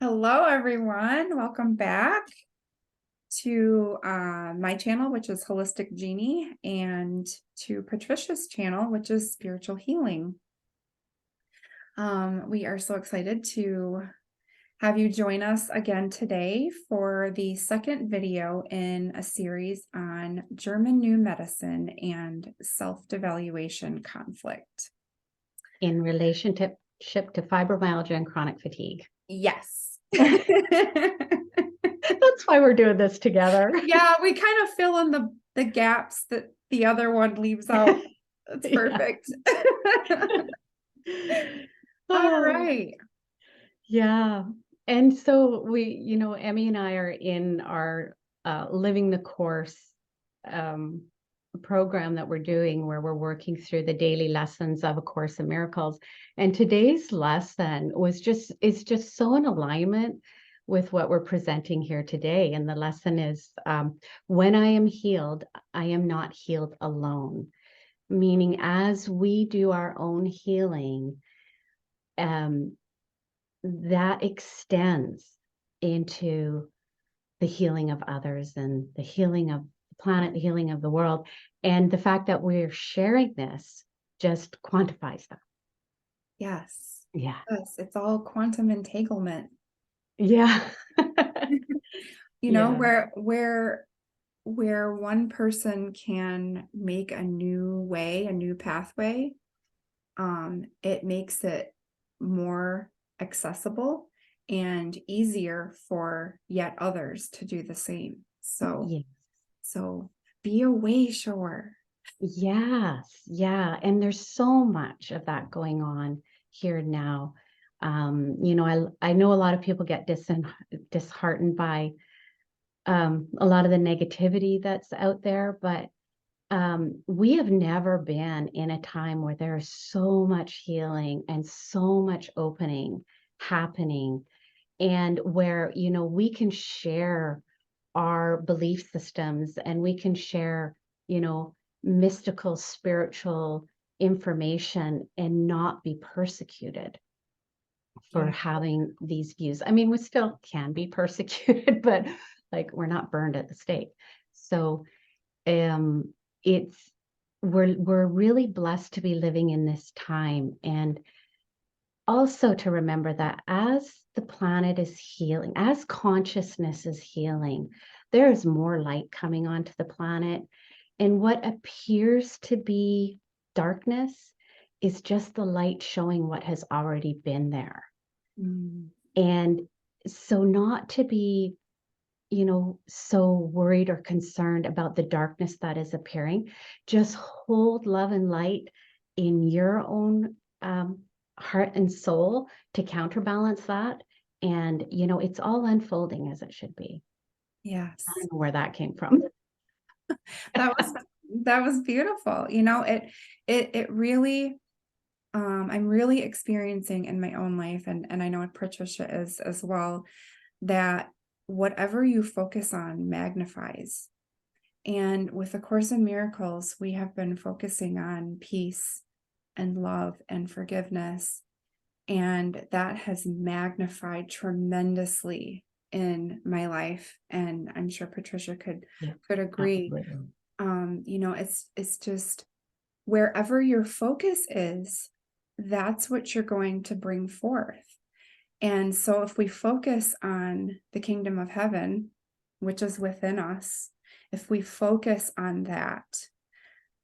Hello, everyone. Welcome back to my channel, which is Holistic Genie, and to Patricia's channel, which is Spiritual Healing. We are so excited to have you join us again today for the second video in a series on German New Medicine and self-devaluation conflict. In relationship to fibromyalgia and chronic fatigue. Yes. That's why we're doing this together. Yeah, we kind of fill in the gaps that the other one leaves out. That's perfect. All right. Yeah. And so we, Emmy and I are in our Living the Course program that we're doing, where we're working through the daily lessons of A Course in Miracles. And today's lesson is just so in alignment with what we're presenting here today. And the lesson is, when I am healed, I am not healed alone. Meaning, as we do our own healing, that extends into the healing of others and the healing of the planet, the healing of the world. And the fact that we're sharing this just quantifies that. Yes. Yeah. Yes. It's all quantum entanglement. Yeah. Where one person can make a new pathway, it makes it more accessible and easier for yet others to do the same. So, Yes. So be a way shower. Yes. Yeah. And there's so much of that going on here now. I know a lot of people get disheartened by a lot of the negativity that's out there, but we have never been in a time where there's so much healing and so much opening happening, and where, we can share our belief systems and we can share, mystical, spiritual information and not be persecuted for having these views. I mean, we still can be persecuted, but like, we're not burned at the stake. So we're really blessed to be living in this time, and also to remember that as the planet is healing, as consciousness is healing, there is more light coming onto the planet, and what appears to be darkness is just the light showing what has already been there. And so not to be so worried or concerned about the darkness that is appearing. Just hold love and light in your own heart and soul to counterbalance that. And, it's all unfolding as it should be. Yes. I don't know where that came from. That was beautiful. It really, I'm really experiencing in my own life, and I know Patricia is as well, that whatever you focus on magnifies. And with A Course in Miracles, we have been focusing on peace and love and forgiveness. And that has magnified tremendously in my life. And I'm sure Patricia could agree. It's just wherever your focus is, that's what you're going to bring forth. And so if we focus on the kingdom of heaven, which is within us, if we focus on that,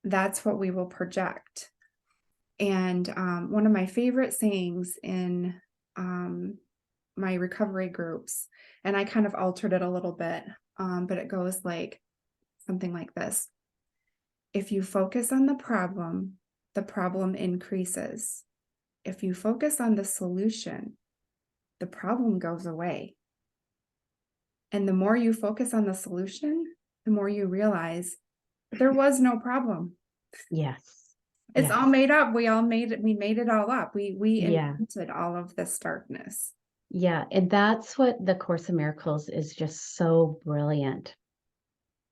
that's what we will project. And one of my favorite sayings in my recovery groups, and I kind of altered it a little bit, but it goes like something like this. If you focus on the problem increases. If you focus on the solution, the problem goes away. And the more you focus on the solution, the more you realize there was no problem. Yes. It's all made up. We made it all up. We invented all of this darkness. Yeah. And that's what the Course in Miracles is just so brilliant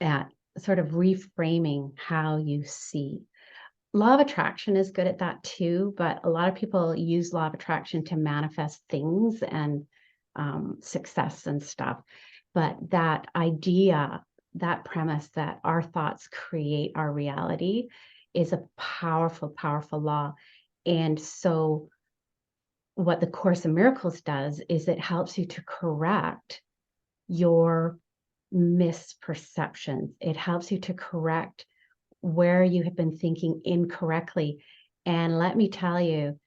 at, sort of reframing how you see. Law of attraction is good at that too, but a lot of people use law of attraction to manifest things, and success and stuff. But that idea, that premise that our thoughts create our reality is a powerful, powerful law. And so what the Course in Miracles does is it helps you to correct your misperceptions. It helps you to correct where you have been thinking incorrectly. And let me tell you,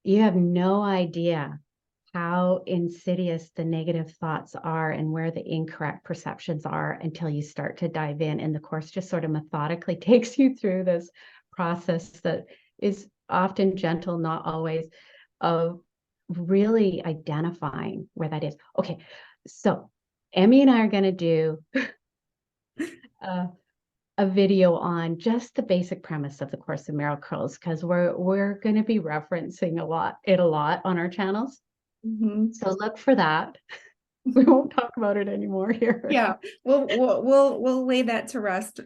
you have no idea how insidious the negative thoughts are and where the incorrect perceptions are until you start to dive in. And the Course just sort of methodically takes you through this process that is often gentle, not always, of really identifying where that is. Okay, so Emmy and I are going to do a video on just the basic premise of the Course in Miracles, because we're going to be referencing it a lot on our channels. Mm-hmm. So look for that. We won't talk about it anymore here. Yeah, we'll lay that to rest.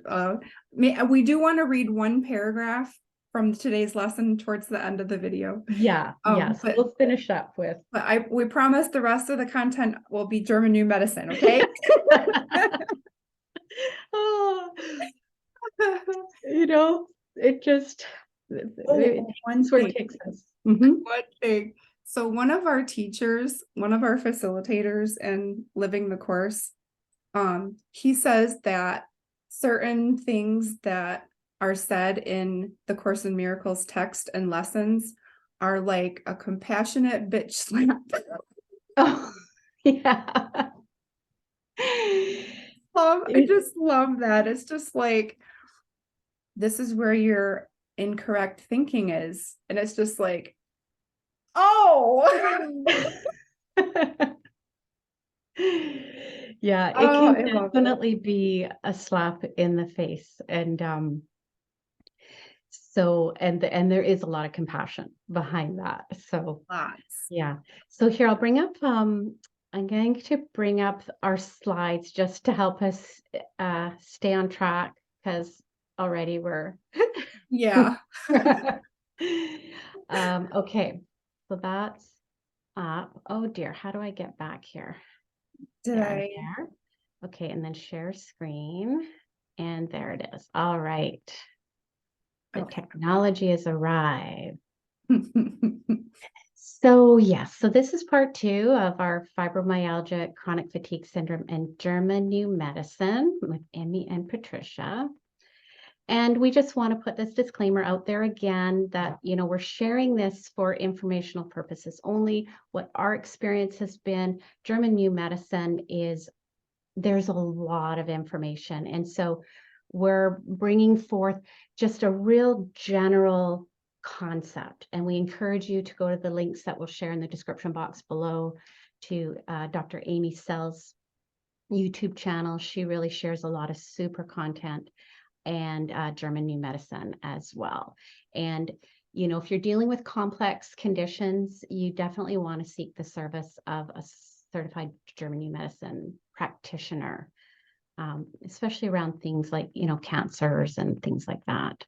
We do want to read one paragraph from today's lesson towards the end of the video. Yeah, so we'll finish up with. But we promise the rest of the content will be German New Medicine, okay? Oh, it just One sort thing. of takes us. One thing. So one of our teachers, one of our facilitators in Living the Course, he says that certain things that are said in the Course in Miracles text and lessons are like a compassionate bitch slap. Oh, yeah. I just love that. It's just like, this is where your incorrect thinking is. And it's just like, oh. Yeah, it can definitely be a slap in the face. And and there is a lot of compassion behind that. So Lots. Yeah. So here I'll bring up I'm going to bring up our slides just to help us stay on track, because already we're Yeah. Okay. So that's up. Oh dear, how do I get back here? There. Okay, and then share screen. And there it is. All right. The technology has arrived. So yes, so this is part 2 of our fibromyalgia, chronic fatigue syndrome, and German New Medicine with Emmy and Patricia. And we just want to put this disclaimer out there again that, we're sharing this for informational purposes only. What our experience has been, German New Medicine there's a lot of information. And so we're bringing forth just a real general concept. And we encourage you to go to the links that we'll share in the description box below to Dr. Amy Sell's YouTube channel. She really shares a lot of super content, and German New Medicine as well. And, if you're dealing with complex conditions, you definitely want to seek the service of a certified German New Medicine practitioner, especially around things like, cancers and things like that.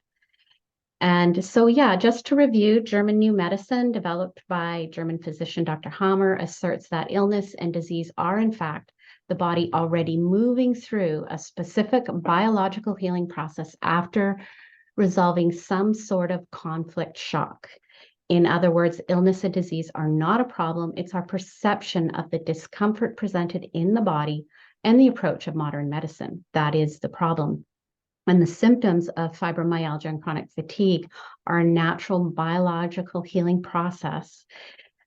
And so, yeah, just to review, German New Medicine, developed by German physician Dr. Hammer, asserts that illness and disease are, in fact, the body already moving through a specific biological healing process after resolving some sort of conflict shock. In other words, illness and disease are not a problem. It's our perception of the discomfort presented in the body and the approach of modern medicine that is the problem. And the symptoms of fibromyalgia and chronic fatigue are a natural biological healing process,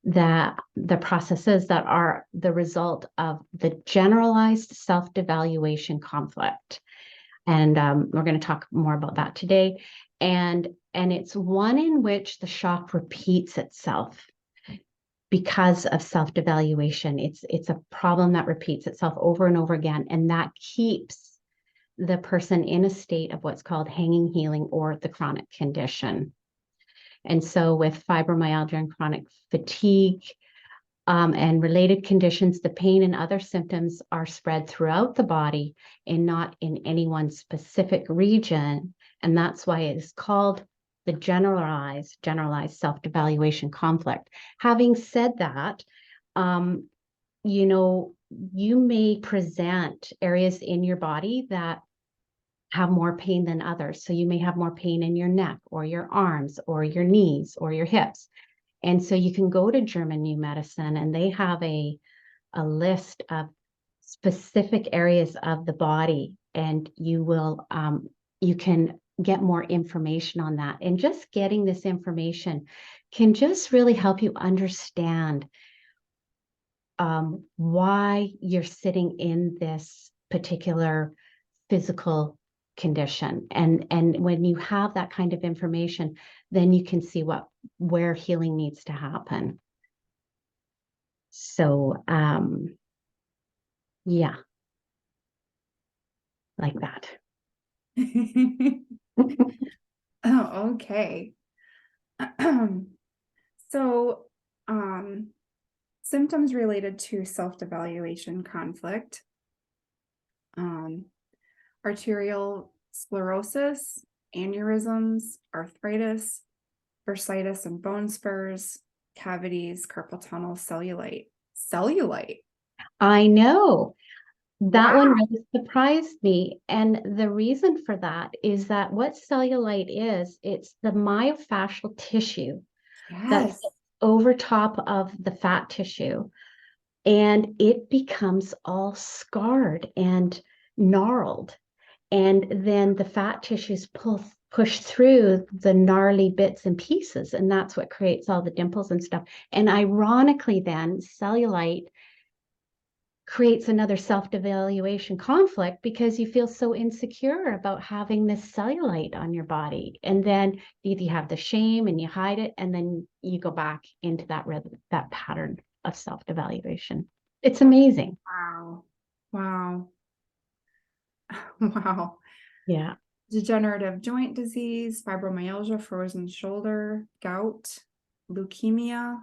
that the processes that are the result of the generalized self-devaluation conflict. And we're going to talk more about that today. And it's one in which the shock repeats itself because of self-devaluation. It's a problem that repeats itself over and over again, and that keeps the person in a state of what's called hanging healing, or the chronic condition. And so with fibromyalgia and chronic fatigue and related conditions, the pain and other symptoms are spread throughout the body and not in any one specific region. And that's why it is called the generalized self-devaluation conflict. Having said that, you may present areas in your body that have more pain than others. So you may have more pain in your neck or your arms or your knees or your hips. And so you can go to German New Medicine and they have a list of specific areas of the body, and you can get more information on that. And just getting this information can just really help you understand why you're sitting in this particular physical condition. And when you have that kind of information, then you can see where healing needs to happen. So yeah, like that. Oh, okay. So, symptoms related to self-devaluation conflict, arterial sclerosis, aneurysms, arthritis, bursitis and bone spurs, cavities, carpal tunnel, cellulite. Cellulite. I know. That one Wow. really surprised me. And the reason for that is that what cellulite is, it's the myofascial tissue that's Yes. over top of the fat tissue. And it becomes all scarred and gnarled. And then the fat tissues push through the gnarly bits and pieces. And that's what creates all the dimples and stuff. And ironically, then cellulite creates another self-devaluation conflict because you feel so insecure about having this cellulite on your body. And then you have the shame and you hide it, and then you go back into that pattern of self-devaluation. It's amazing. Wow. Wow. Wow. Yeah. Degenerative joint disease, fibromyalgia, frozen shoulder, gout, leukemia,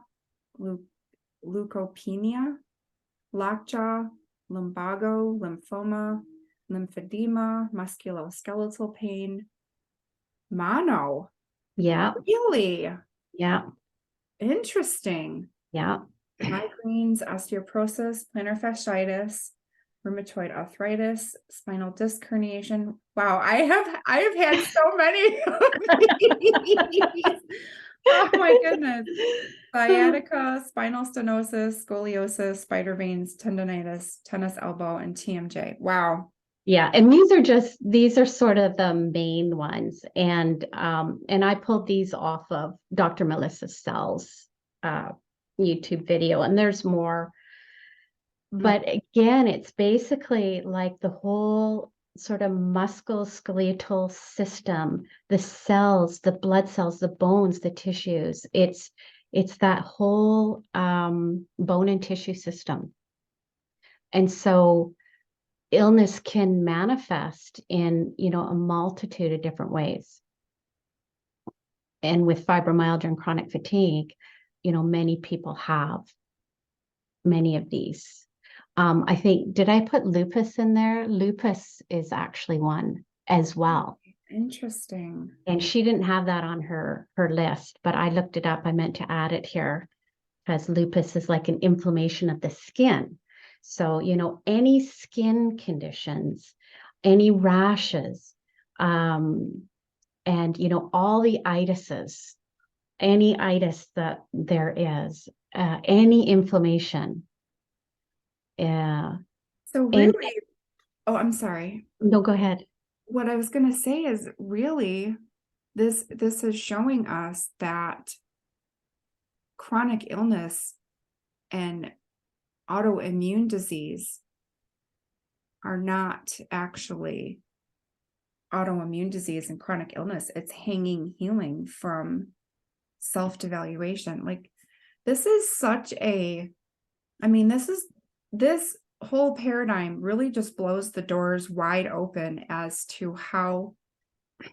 leukopenia, lockjaw, lumbago, lymphoma, lymphedema, musculoskeletal pain, mono. Yeah. Really Yeah. interesting. Yeah. Migraines, osteoporosis, plantar fasciitis, rheumatoid arthritis, spinal disc herniation. Wow, I have had so many of these. Oh my goodness. Sciatica, spinal stenosis, scoliosis, spider veins, tendonitis, tennis elbow, and TMJ. Wow. Yeah, and these are sort of the main ones. And I pulled these off of Dr. Melissa Sell's YouTube video, and there's more. But again, it's basically like the whole sort of musculoskeletal system, the cells, the blood cells, the bones, the tissues. It's that whole bone and tissue system. And so illness can manifest in, a multitude of different ways. And with fibromyalgia and chronic fatigue, many people have many of these. I think, did I put lupus in there? Lupus is actually one as well. Interesting. And she didn't have that on her list, but I looked it up. I meant to add it here because lupus is like an inflammation of the skin. So, any skin conditions, any rashes, and, all the itises, any itis that there is, any inflammation. Yeah. So And really, oh, I'm sorry. no, go ahead. What I was going to say is really this is showing us that chronic illness and autoimmune disease are not actually autoimmune disease and chronic illness. It's hanging healing from self-devaluation. Like this is such a, I mean, this whole paradigm really just blows the doors wide open as to how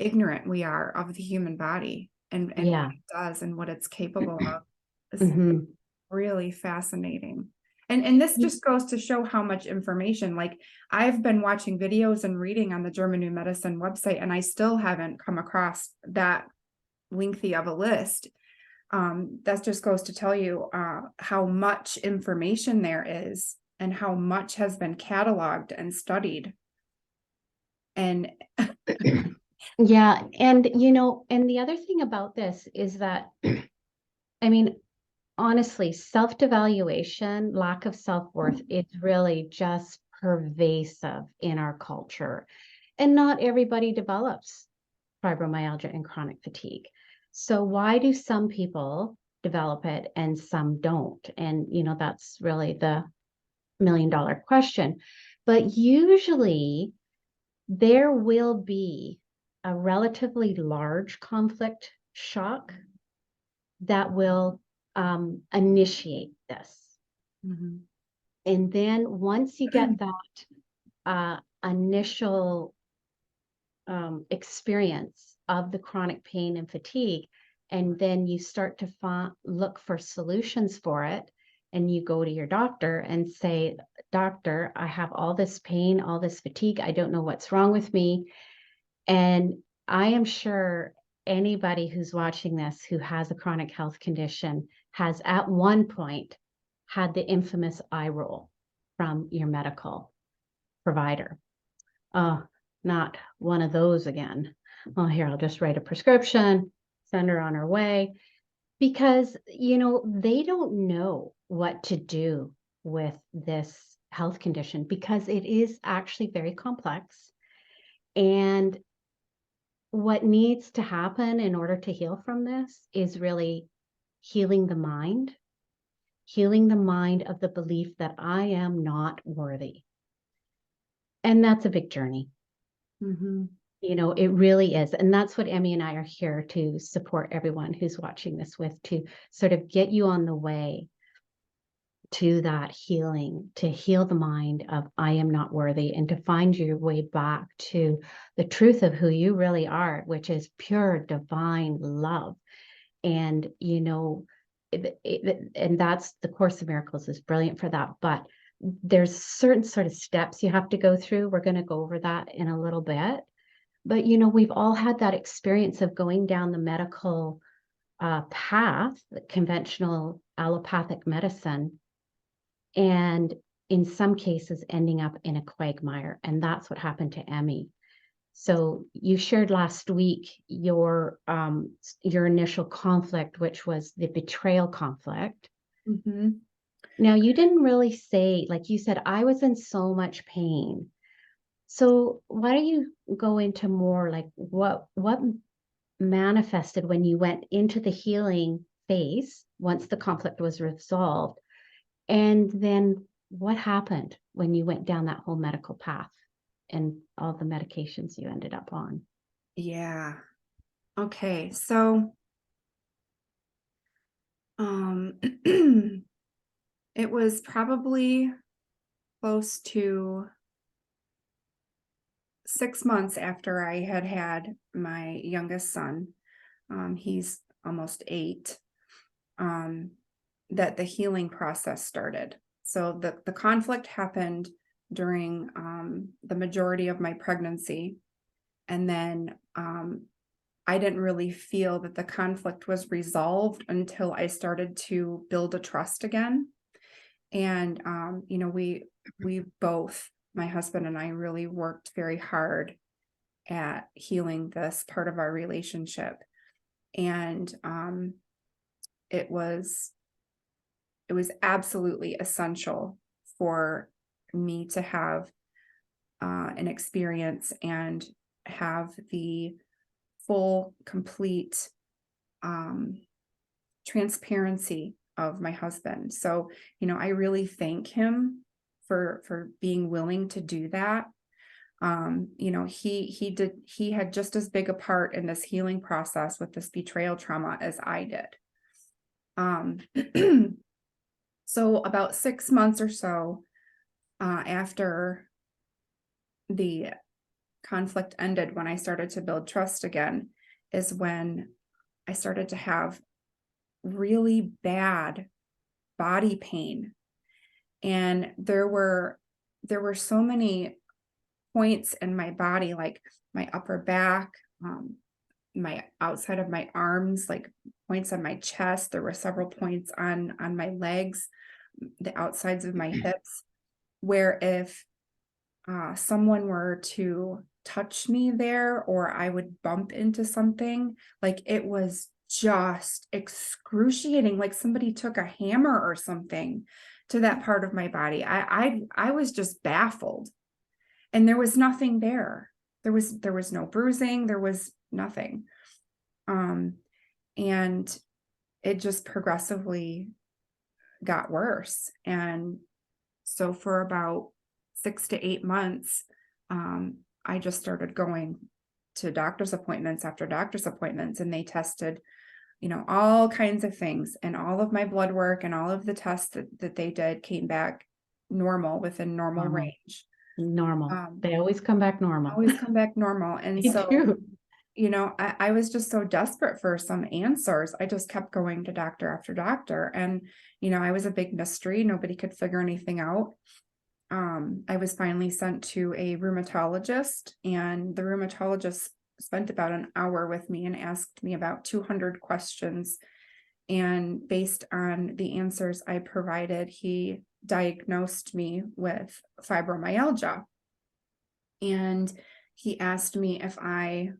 ignorant we are of the human body and Yeah. what it does and what it's capable of. It's Mhm. really fascinating. And this just goes to show how much information, like I've been watching videos and reading on the German New Medicine website, and I still haven't come across that lengthy of a list. That just goes to tell you how much information there is and how much has been cataloged and studied. And Yeah. And, and the other thing about this is that, I mean, honestly, self-devaluation, lack of self-worth is really just pervasive in our culture. And not everybody develops fibromyalgia and chronic fatigue. So why do some people develop it and some don't? And, that's really the million-dollar question. But usually there will be a relatively large conflict shock that will initiate this. Mhm. And then once you get that initial experience of the chronic pain and fatigue, and then you start to look for solutions for it, and you go to your doctor and say, doctor, I have all this pain, all this fatigue. I don't know what's wrong with me. And I am sure anybody who's watching this who has a chronic health condition has at one point had the infamous eye roll from your medical provider. Oh, not one of those again. Well, here, I'll just write a prescription, send her on her way. Because, they don't know what to do with this health condition because it is actually very complex. And what needs to happen in order to heal from this is really healing the mind of the belief that I am not worthy. And that's a big journey. Mhm. It really is. And that's what Emmy and I are here to support everyone who's watching this with, to sort of get you on the way to that healing, to heal the mind of I am not worthy, and to find your way back to the truth of who you really are, which is pure divine love. And, and that's the Course of Miracles is brilliant for that. But there's certain sort of steps you have to go through. We're going to go over that in a little bit. But, we've all had that experience of going down the medical path, the conventional allopathic medicine, and in some cases ending up in a quagmire. And that's what happened to Emmy. So you shared last week your initial conflict, which was the betrayal conflict. Mhm. Now, you didn't really say, like you said, I was in so much pain. So why don't you go into more like what manifested when you went into the healing phase once the conflict was resolved? And then what happened when you went down that whole medical path and all the medications you ended up on? Yeah. Okay. So, um, it was probably close to 6 months after I had had my youngest son. He's almost 8. Um, that the healing process started. So the conflict happened during the majority of my pregnancy, and then I didn't really feel that the conflict was resolved until I started to build a trust again. And we both, my husband and I, really worked very hard at healing this part of our relationship. And it was it was absolutely essential for me to have an experience and have the full, complete um, transparency of my husband. So, I really thank him for being willing to do that. He had just as big a part in this healing process with this betrayal trauma as I did. Um, so about 6 months or so after the conflict ended, when I started to build trust again, is when I started to have really bad body pain. And there were so many points in my body, like my upper back, my outside of my arms, like points on my chest. There were several points on my legs, the outsides of my hips, where if someone were to touch me there, or I would bump into something, like it was just excruciating, like somebody took a hammer or something to that part of my body. I was just baffled, and there was nothing there. There was no bruising, there was nothing. And it just progressively got worse. And so for about 6 to 8 months, I just started going to doctor's appointments after doctor's appointments, and they tested, all kinds of things, and all of my blood work and all of the tests that they did came back normal, within normal Normal. range. Normal. They always come back normal. Always come back normal. And They so, do. I was just so desperate for some answers. I just kept going to doctor after doctor. And, I was a big mystery. Nobody could figure anything out. I was finally sent to a rheumatologist, and the rheumatologist spent about an hour with me and asked me about 200 questions. And based on the answers I provided, he diagnosed me with fibromyalgia. And he asked me if I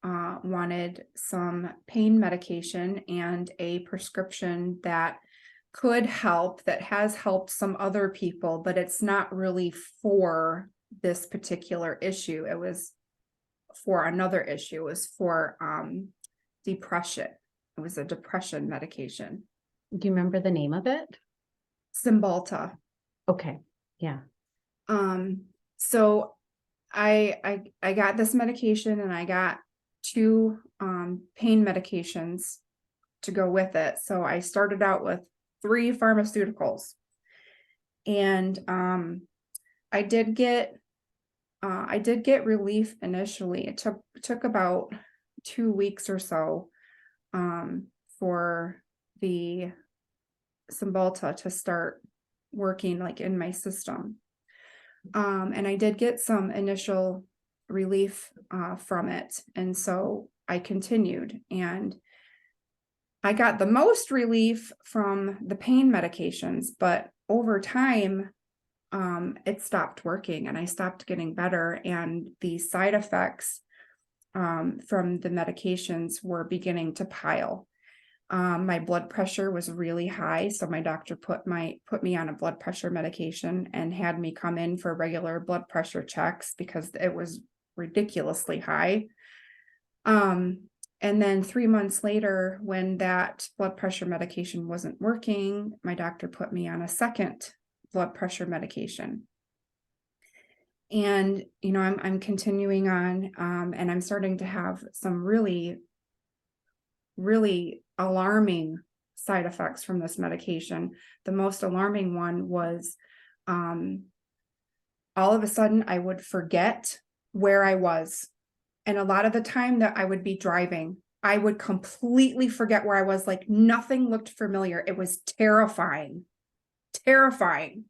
wanted some pain medication and a prescription that could help, that has helped some other people, but it's not really for this particular issue. It was for another issue. It was for depression. It was a depression medication. Do you remember the name of it? Cymbalta. Okay. Yeah. So I got this medication, and I got 2 pain medications to go with it. So I started out with 3 pharmaceuticals, and I did get relief initially. It took about 2 weeks or so for the Cymbalta to start working, like, in my system. And I did get some initial relief from it. And so I continued, and I got the most relief from the pain medications, but over time, it stopped working, and I stopped getting better, and the side effects from the medications were beginning to pile. My blood pressure was really high, so my doctor put me on a blood pressure medication and had me come in for regular blood pressure checks because it was ridiculously high. And then 3 months later, when that blood pressure medication wasn't working, my doctor put me on a second blood pressure medication. And, I'm continuing on, and I'm starting to have some really, really alarming side effects from this medication. The most alarming one was, all of a sudden I would forget where I was. And a lot of the time that I would be driving, I would completely forget where I was. Like, nothing looked familiar. It was terrifying, terrifying.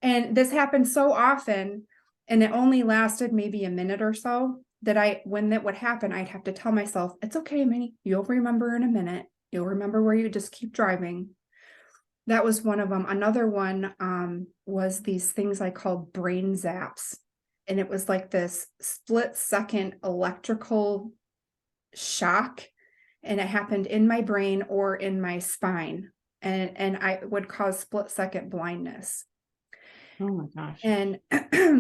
And this happened so often, and it only lasted maybe a minute or so, that when that would happen, I'd have to tell myself, it's okay, Minnie, you'll remember in a minute. You'll remember where you just keep driving. That was one of them. Another one was these things I called brain zaps. And it was like this split-second electrical shock, and it happened in my brain or in my spine, and I would cause split-second blindness. Oh my gosh. And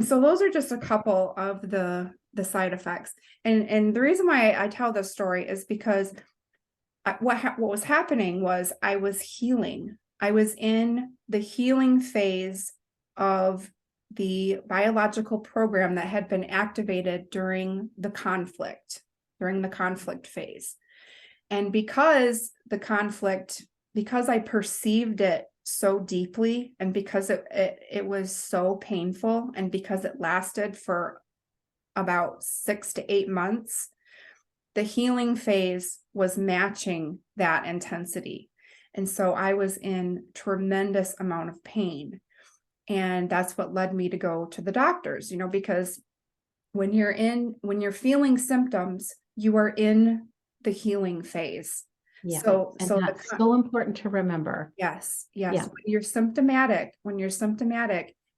so those are just a couple of the side effects. And the reason why I tell this story is because what was happening was I was healing. I was in the healing phase of the biological program that had been activated during the conflict phase. And because I perceived it so deeply, and because it was so painful, and because it lasted for about 6 to 8 months, the healing phase was matching that intensity. And so I was in tremendous amount of pain. And that's what led me to go to the doctors, because when you're feeling symptoms, you are in the healing phase. Yeah. And So that's so important to remember. yes, Yeah. when you're symptomatic,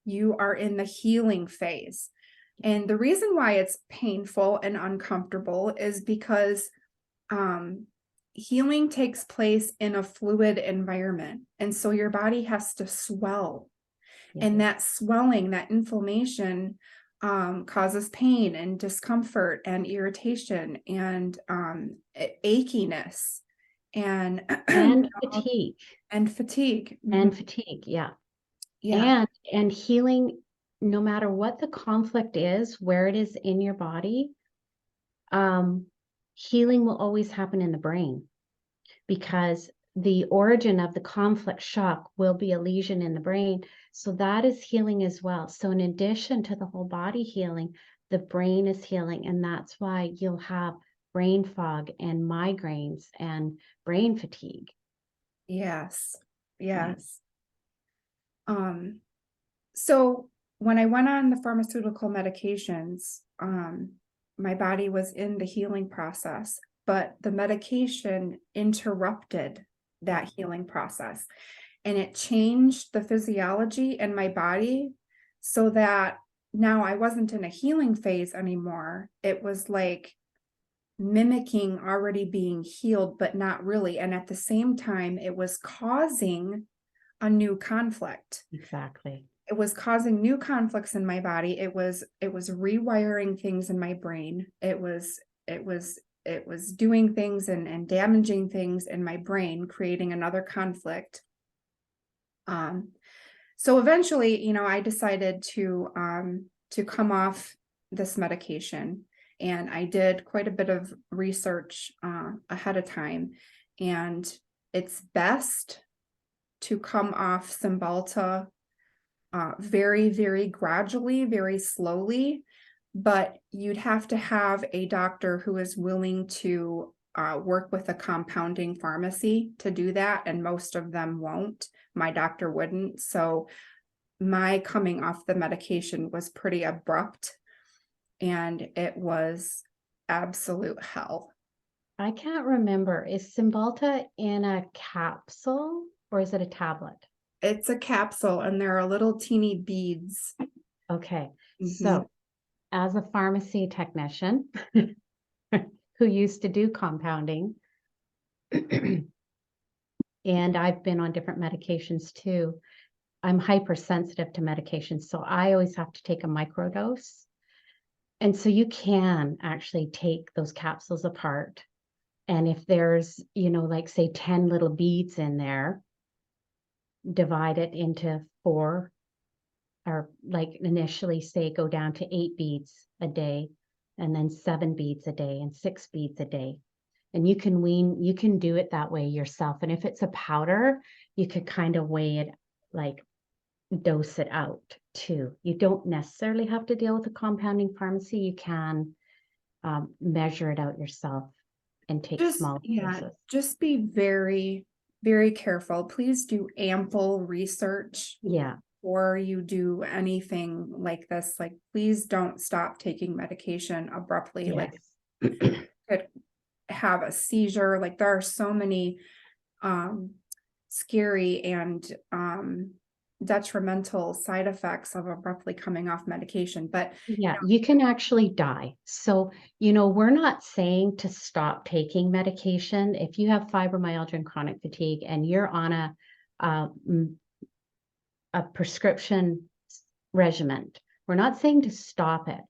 you are in the healing phase. And the reason why it's painful and uncomfortable is because healing takes place in a fluid environment. And so your body has to swell. Yeah. And that swelling, that inflammation, causes pain and discomfort and irritation and achiness and And fatigue. and fatigue. And fatigue. Yeah. Yeah. And healing, no matter what the conflict is, where it is in your body, healing will always happen in the brain, because the origin of the conflict shock will be a lesion in the brain. So that is healing as well. So in addition to the whole body healing, the brain is healing. And that's why you'll have brain fog and migraines and brain fatigue. Yes. Yeah. Yes. So when I went on the pharmaceutical medications, my body was in the healing process, but the medication interrupted that healing process, and it changed the physiology in my body so that now I wasn't in a healing phase anymore. It was like mimicking already being healed, but not really. And at the same time, it was causing a new conflict. Exactly. It was causing new conflicts in my body. It was rewiring things in my brain. It was doing things and damaging things in my brain, creating another conflict. So eventually, I decided to come off this medication, and I did quite a bit of research ahead of time, and it's best to come off Cymbalta very, very gradually, very slowly, but you'd have to have a doctor who is willing to work with a compounding pharmacy to do that, and most of them won't. My doctor wouldn't. So my coming off the medication was pretty abrupt, and it was absolute hell. I can't remember. Is Cymbalta in a capsule or is it a tablet? It's a capsule, and there are little teeny beads. Okay. Mhm. So as a pharmacy technician who used to do compounding, and I've been on different medications too, I'm hypersensitive to medications. So I always have to take a microdose. And so you can actually take those capsules apart. And if there's, like say 10 little beads in there, divide it into 4, or like initially say go down to 8 beads a day, and then 7 beads a day and 6 beads a day. And you can do it that way yourself. And if it's a powder, you could kind of weigh it, like dose it out too. You don't necessarily have to deal with a compounding pharmacy. You can measure it out yourself and take small doses. Just be very, very careful. Please do ample research Yeah. before you do anything like this. Like, please don't stop taking medication abruptly. Like, Yes. could have a seizure. Like, there are so many scary and detrimental side effects of abruptly coming off medication. But Yeah, you can actually die. So, we're not saying to stop taking medication. If you have fibromyalgia and chronic fatigue and you're on a prescription regimen, we're not saying to stop it,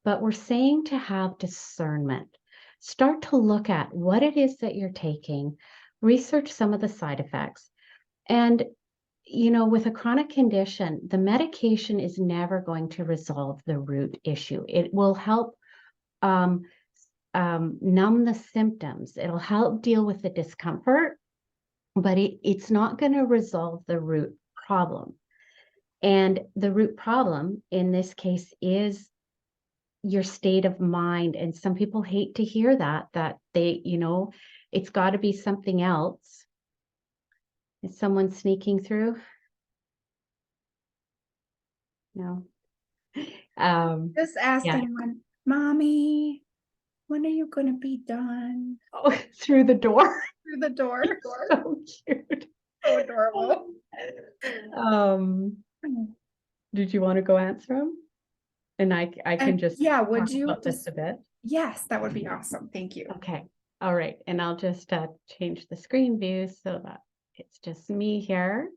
but we're saying to have discernment. Start to look at what it is that you're taking, research some of the side effects. And with a chronic condition, the medication is never going to resolve the root issue. It will help numb the symptoms. It'll help deal with the discomfort, but it's not going to resolve the root problem. And the root problem in this case is your state of mind. And some people hate to hear that they, it's got to be something else. Is someone sneaking through? No. just Yeah. asking Mommy, when are you going to be done? Oh, through the door. through the door. So cute. So adorable. Um, did you want to go answer them? And I can And just yeah, would talk you about this just, a bit. yes, that would be awesome. Thank you. Okay. All right. And I'll just change the screen view so that it's just me here.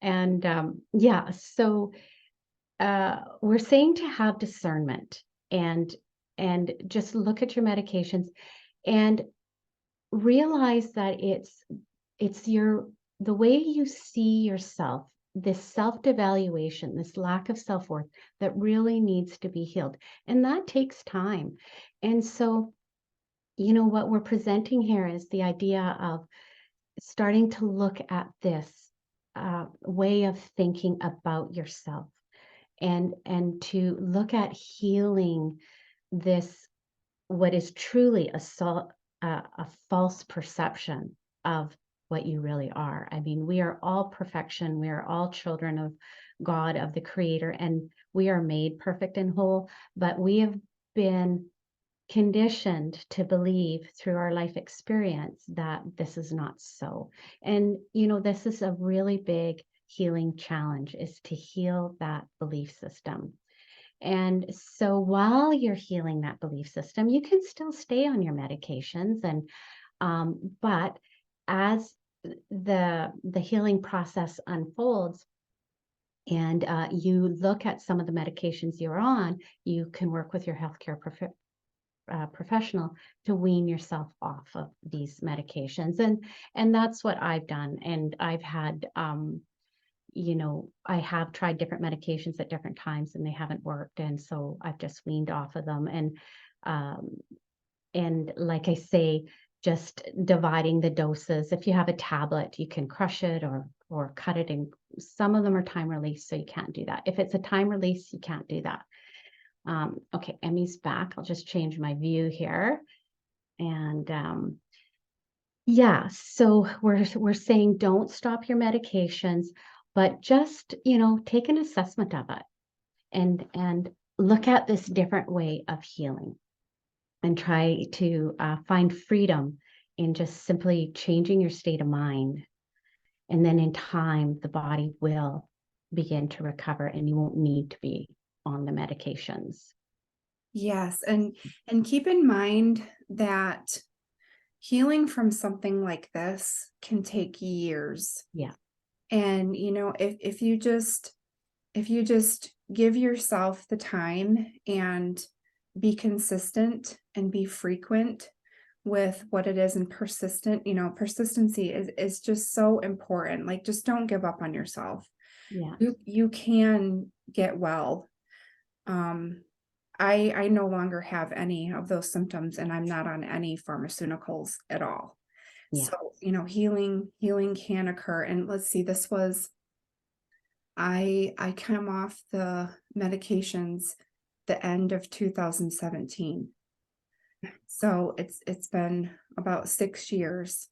And yeah, so we're saying to have discernment and just look at your medications and realize that it's the way you see yourself, this self-devaluation, this lack of self-worth that really needs to be healed. And that takes time. And so, what we're presenting here is the idea of starting to look at this way of thinking about yourself and to look at healing this what is truly a false perception of what you really are. I mean, we are all perfection. We are all children of God, of the Creator, and we are made perfect and whole. But we have been conditioned to believe through our life experience that this is not so. And, this is a really big healing challenge, is to heal that belief system. And so while you're healing that belief system, you can still stay on your medications but as the healing process unfolds and you look at some of the medications you're on, you can work with your healthcare professional to wean yourself off of these medications. And that's what I've done. And I've had I have tried different medications at different times and they haven't worked. And so I've just weaned off of them. And like I say, just dividing the doses. If you have a tablet, you can crush it or cut it. And some of them are time release, so you can't do that. If it's a time release, you can't do that. Okay, Emmy's back. I'll just change my view here. And yeah, so we're saying don't stop your medications, but just, take an assessment of it and look at this different way of healing and try to find freedom in just simply changing your state of mind. And then in time, the body will begin to recover and you won't need to be on the medications. Yes, and keep in mind that healing from something like this can take years. Yeah. And if you just give yourself the time and be consistent and be frequent with what it is and persistency is just so important. Like, just don't give up on yourself. Yeah. You can get well. I no longer have any of those symptoms and I'm not on any pharmaceuticals at all. Yeah. So, healing can occur. And let's see, I came off the medications the end of 2017. So it's been about 6 years.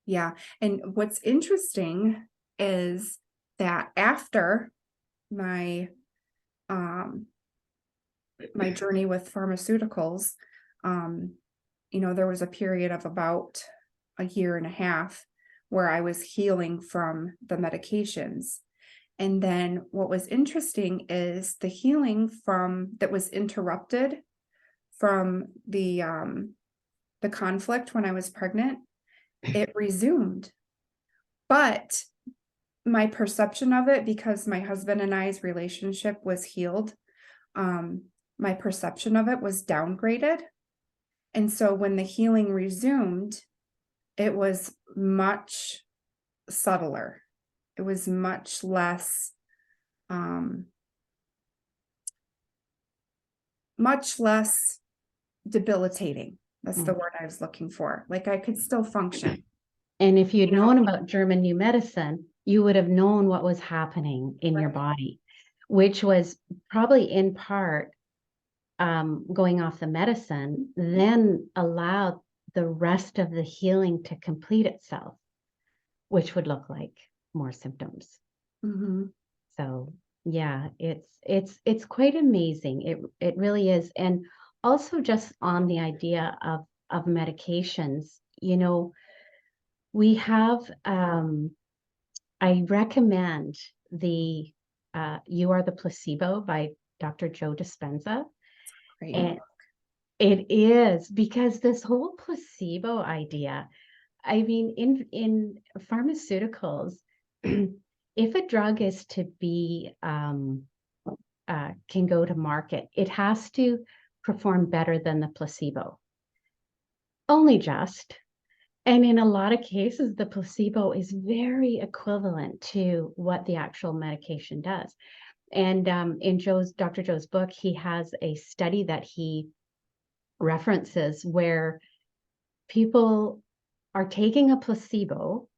Yeah. And what's interesting is that after my my journey with pharmaceuticals, there was a period of about a year and a half where I was healing from the medications. And then what was interesting is the healing from that was interrupted from the conflict when I was pregnant, it resumed. But my perception of it, because my husband and I's relationship was healed, my perception of it was downgraded. And so when the healing resumed, it was much subtler. It was much less debilitating. That's the word I was looking for. Like, I could still function. And if you'd You know? known about German New Medicine, you would have known what was happening in your body, which was probably in part going off the medicine, then allowed the rest of the healing to complete itself, which would look like more symptoms. Mm-hmm. So yeah, it's quite amazing. It really is. And also just on the idea of medications, you know, we have, I recommend the You Are the Placebo by Dr. Joe Dispenza. Great. And it is, because this whole placebo idea, I mean, in pharmaceuticals, if a drug is to be can go to market, it has to perform better than the placebo. Only just. And in a lot of cases, the placebo is very equivalent to what the actual medication does. And in Dr. Joe's book, he has a study that he references where people are taking a placebo,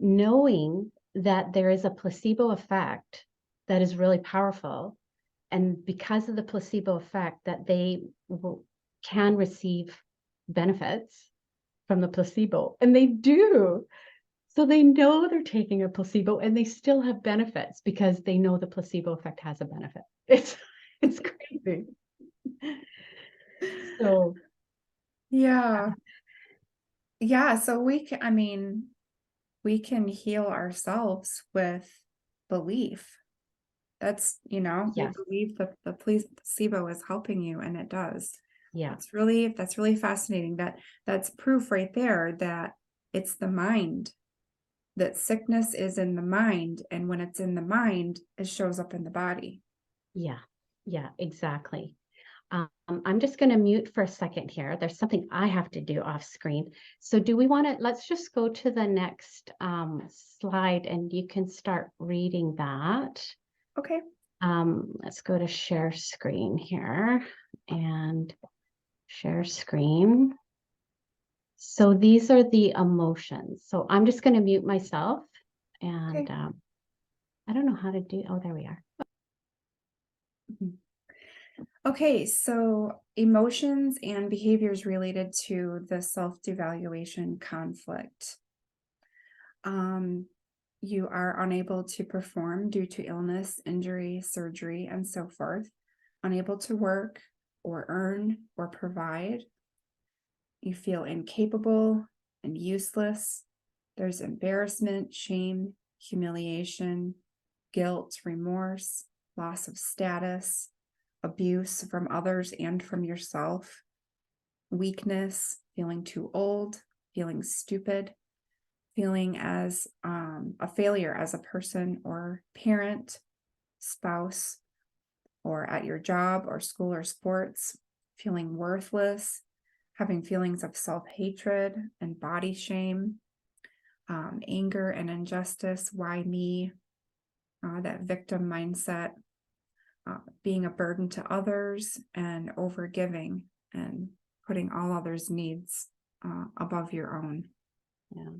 knowing that there is a placebo effect that is really powerful. And because of the placebo effect, that they can receive benefits from the placebo. And they do. So they know they're taking a placebo and they still have benefits because they know the placebo effect has a benefit. It's crazy. So Yeah. Yeah. So I mean, we can heal ourselves with belief. That's, we yes, believe that the placebo is helping you, and it does. yeah, That's really fascinating. That's proof right there that it's the mind, that sickness is in the mind, and when it's in the mind, it shows up in the body. yeah, yeah, exactly. I'm just going to mute for a second here. There's something I have to do off screen. So do we want to, let's just go to the next slide and you can start reading that. Okay. Let's go to share screen here and share screen. So these are the emotions. So I'm just going to mute myself and Okay. I don't know how to do, oh, there we are. Mhm. Okay, so emotions and behaviors related to the self-devaluation conflict. Um, you are unable to perform due to illness, injury, surgery, and so forth, unable to work or earn or provide. You feel incapable and useless. There's embarrassment, shame, humiliation, guilt, remorse, loss of status, abuse from others and from yourself, weakness, feeling too old, feeling stupid, feeling as a failure as a person or parent, spouse, or at your job or school or sports, feeling worthless, having feelings of self hatred and body shame, anger and injustice. Why me? That victim mindset, being a burden to others, and overgiving and putting all others' needs above your own. Yeah.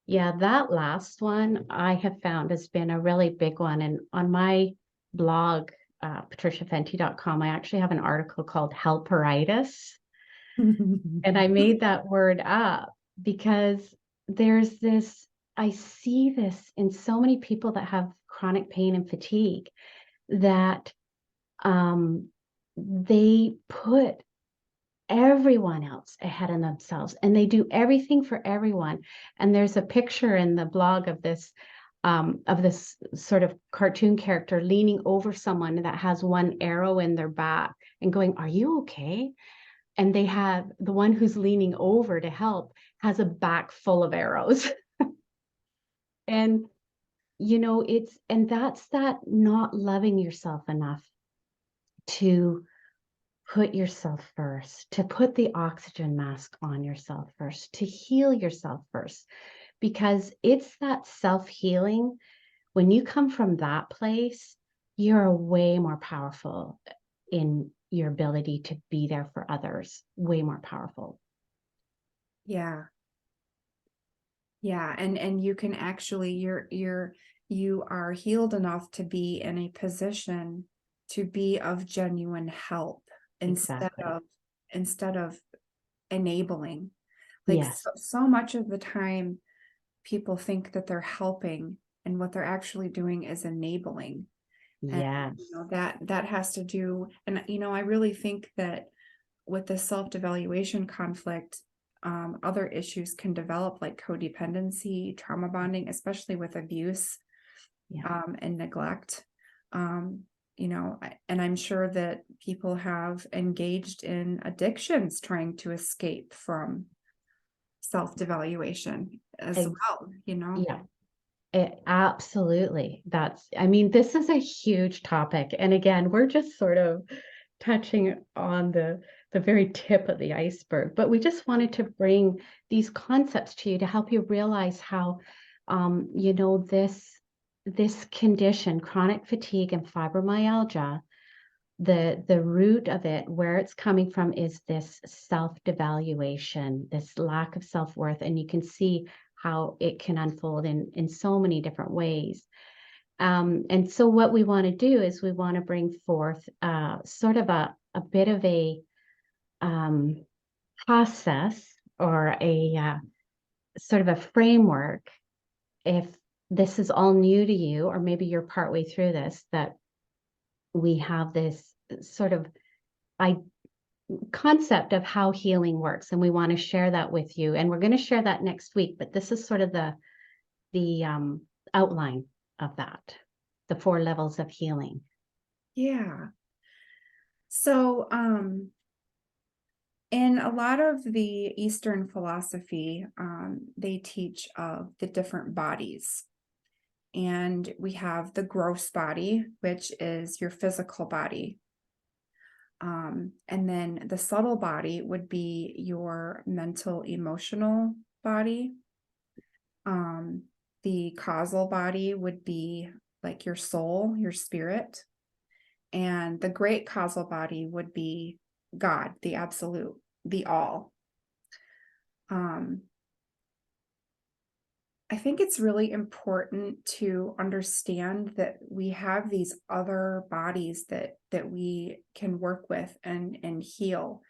Yeah, that last one I have found has been a really big one. And on my blog, patriciapfentie.com, I actually have an article called Helperitis. And I made that word up because there's this, I see this in so many people that have chronic pain and fatigue that they put everyone else ahead of themselves and they do everything for everyone. And there's a picture in the blog of this sort of cartoon character leaning over someone that has one arrow in their back and going, "Are you okay?" And they have the one who's leaning over to help has a back full of arrows. And and that's that not loving yourself enough to put yourself first, to put the oxygen mask on yourself first, to heal yourself first, because it's that self-healing. When you come from that place, you're way more powerful in your ability to be there for others, way more powerful. Yeah. Yeah. And you can actually, you are healed enough to be in a position to be of genuine help instead Exactly. of instead of enabling. Like Yes. so much of the time people think that they're helping, and what they're actually doing is enabling. And Yes. that has to do, and I really think that with the self-devaluation conflict, other issues can develop, like codependency, trauma bonding, especially with abuse, and neglect. And I'm sure that people have engaged in addictions trying to escape from self-devaluation as Ex- well. yeah. Absolutely. I mean, this is a huge topic. And again, we're just sort of touching on the very tip of the iceberg, but we just wanted to bring these concepts to you to help you realize how, this condition, chronic fatigue and fibromyalgia, the root of it, where it's coming from, is this self-devaluation, this lack of self-worth, and you can see how it can unfold in so many different ways. And so what we want to do is we want to bring forth sort of a bit of a process, or a sort of a framework, if this is all new to you, or maybe you're partway through this, that we have this sort of concept of how healing works, and we want to share that with you. And we're going to share that next week, but this is sort of the outline of that, the 4 levels of healing. Yeah. So, in a lot of the Eastern philosophy, they teach of the different bodies. And we have the gross body, which is your physical body. And then the subtle body would be your mental, emotional body. The causal body would be like your soul, your spirit. And the great causal body would be God, the absolute, the all. I think it's really important to understand that we have these other bodies that we can work with and heal.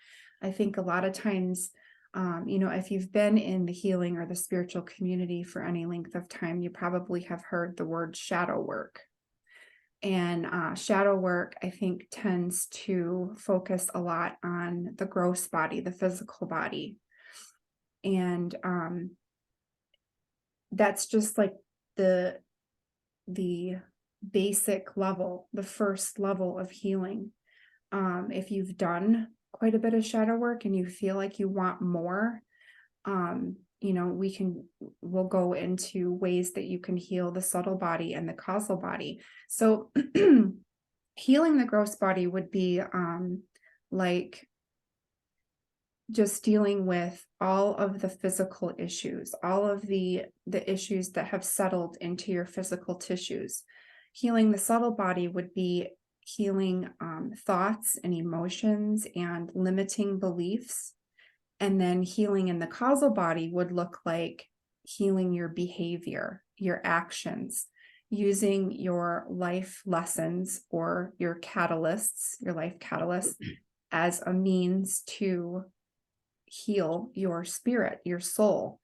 I think a lot of times, if you've been in the healing or the spiritual community for any length of time, you probably have heard the word shadow work. And shadow work, I think, tends to focus a lot on the gross body, the physical body. And that's just like the basic level, the first level of healing. If you've done quite a bit of shadow work and you feel like you want more, we'll go into ways that you can heal the subtle body and the causal body. So healing the gross body would be like just dealing with all of the physical issues, all of the issues that have settled into your physical tissues. Healing the subtle body would be healing thoughts and emotions and limiting beliefs. And then healing in the causal body would look like healing your behavior, your actions, using your life lessons or your catalysts, your life catalysts, as a means to heal your spirit, your soul.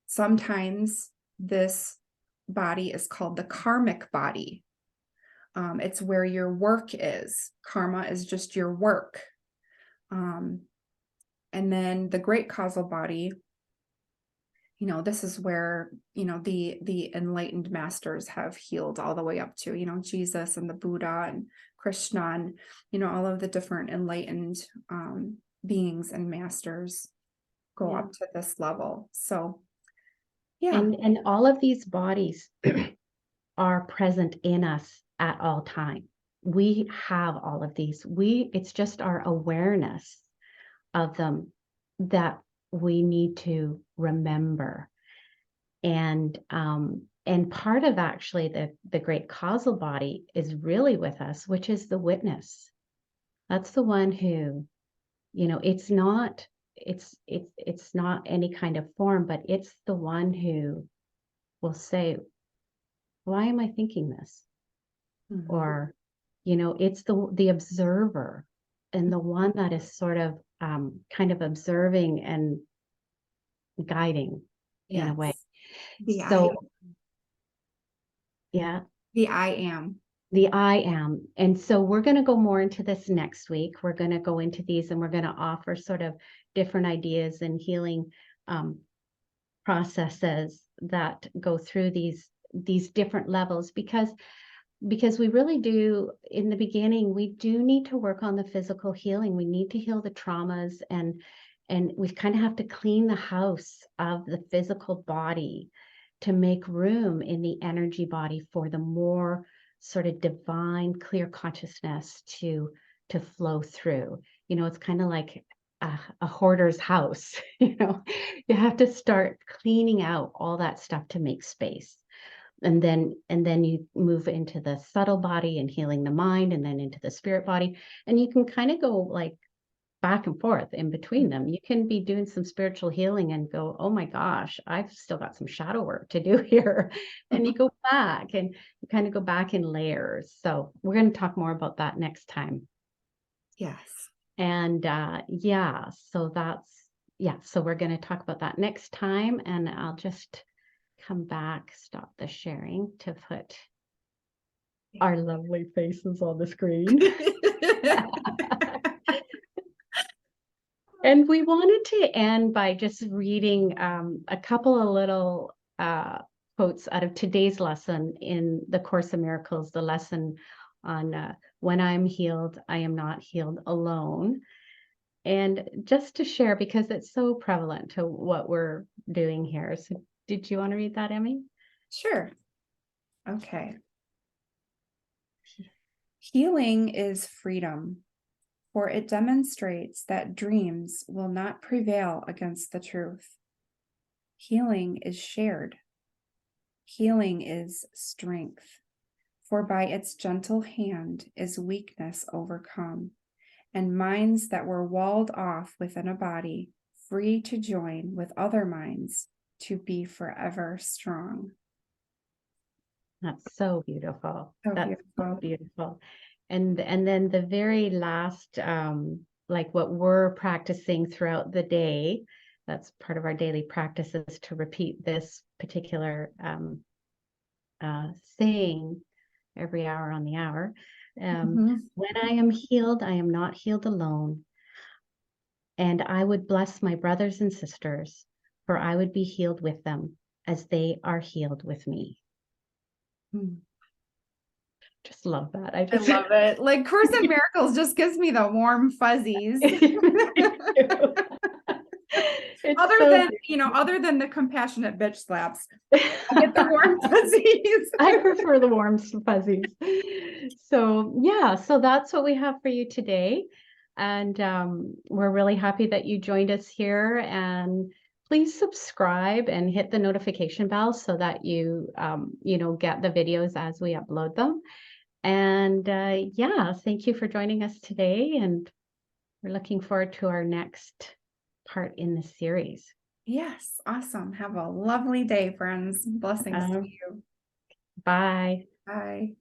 Sometimes this body is called the karmic body. It's where your work is. Karma is just your work. And then the great causal body, this is where, the enlightened masters have healed all the way up to, Jesus and the Buddha and Krishna and, all of the different enlightened beings and masters go up to this level. So, yeah. And all of these bodies are present in us at all time. We have all of these. It's just our awareness of them that we need to remember. And part of actually the great causal body is really with us, which is the witness. That's the one who, it's not any kind of form, but it's the one who will say, why am I thinking this? Mhm. Or, it's the observer, and the one that is sort of kind of observing and guiding in a way. The I, So, yeah, the I am. The I am. And so we're going to go more into this next week. We're going to go into these and we're going to offer sort of different ideas and healing processes that go through these different levels, because we really do, in the beginning, we do need to work on the physical healing. We need to heal the traumas, and we kind of have to clean the house of the physical body to make room in the energy body for the more sort of divine, clear consciousness to flow through. You know, it's kind of like a hoarder's house. You know, you have to start cleaning out all that stuff to make space. And then you move into the subtle body and healing the mind, and then into the spirit body. And you can kind of go like back and forth in between them. You can be doing some spiritual healing and go, oh my gosh, I've still got some shadow work to do here. And you go back and you kind of go back in layers. So we're going to talk more about that next time. Yes. And yeah, so so we're going to talk about that next time. And I'll just come back, stop the sharing to put our lovely faces on the screen. And we wanted to end by just reading a couple of little quotes out of today's lesson in the Course in Miracles, the lesson on when I'm healed, I am not healed alone. And just to share, because it's so prevalent to what we're doing here. So did you want to read that, Emmy? Sure. Okay. Healing is freedom, for it demonstrates that dreams will not prevail against the truth. Healing is shared. Healing is strength, for by its gentle hand is weakness overcome, and minds that were walled off within a body, free to join with other minds to be forever strong. That's so beautiful. So That's beautiful. so beautiful. And then the very last, like what we're practicing throughout the day, that's part of our daily practices, to repeat this particular saying every hour on the hour. When I am healed, I am not healed alone. And I would bless my brothers and sisters, for I would be healed with them as they are healed with me. Just love that. I love it. Like Course in Miracles just gives me the warm fuzzies. Other than the compassionate bitch slaps, I get the warm fuzzies. I prefer the warm fuzzies. So yeah, so that's what we have for you today. And we're really happy that you joined us here. And please subscribe and hit the notification bell so that you get the videos as we upload them. And yeah, thank you for joining us today. And we're looking forward to our next part in the series. Yes, awesome. Have a lovely day, friends. Blessings to you. Bye. Bye.